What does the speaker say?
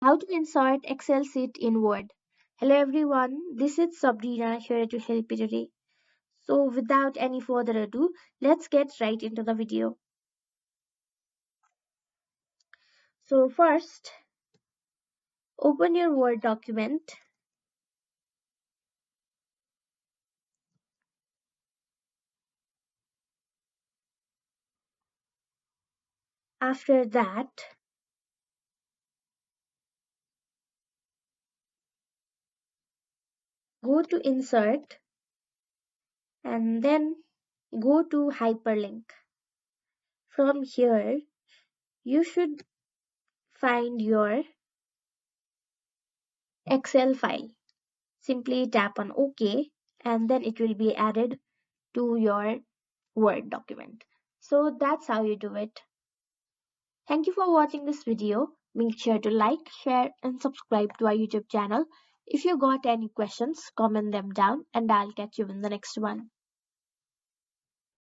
How to insert Excel sheet in Word. Hello everyone, this is Sabrina here to help you today. So without any further ado, let's get right into the video. So first, open your Word document. After that, go to Insert and then go to Hyperlink. From here, you should find your Excel file. Simply tap on OK and then it will be added to your Word document. So that's how you do it. Thank you for watching this video. Make sure to like, share and subscribe to our YouTube channel. If you got any questions, comment them down and I'll catch you in the next one.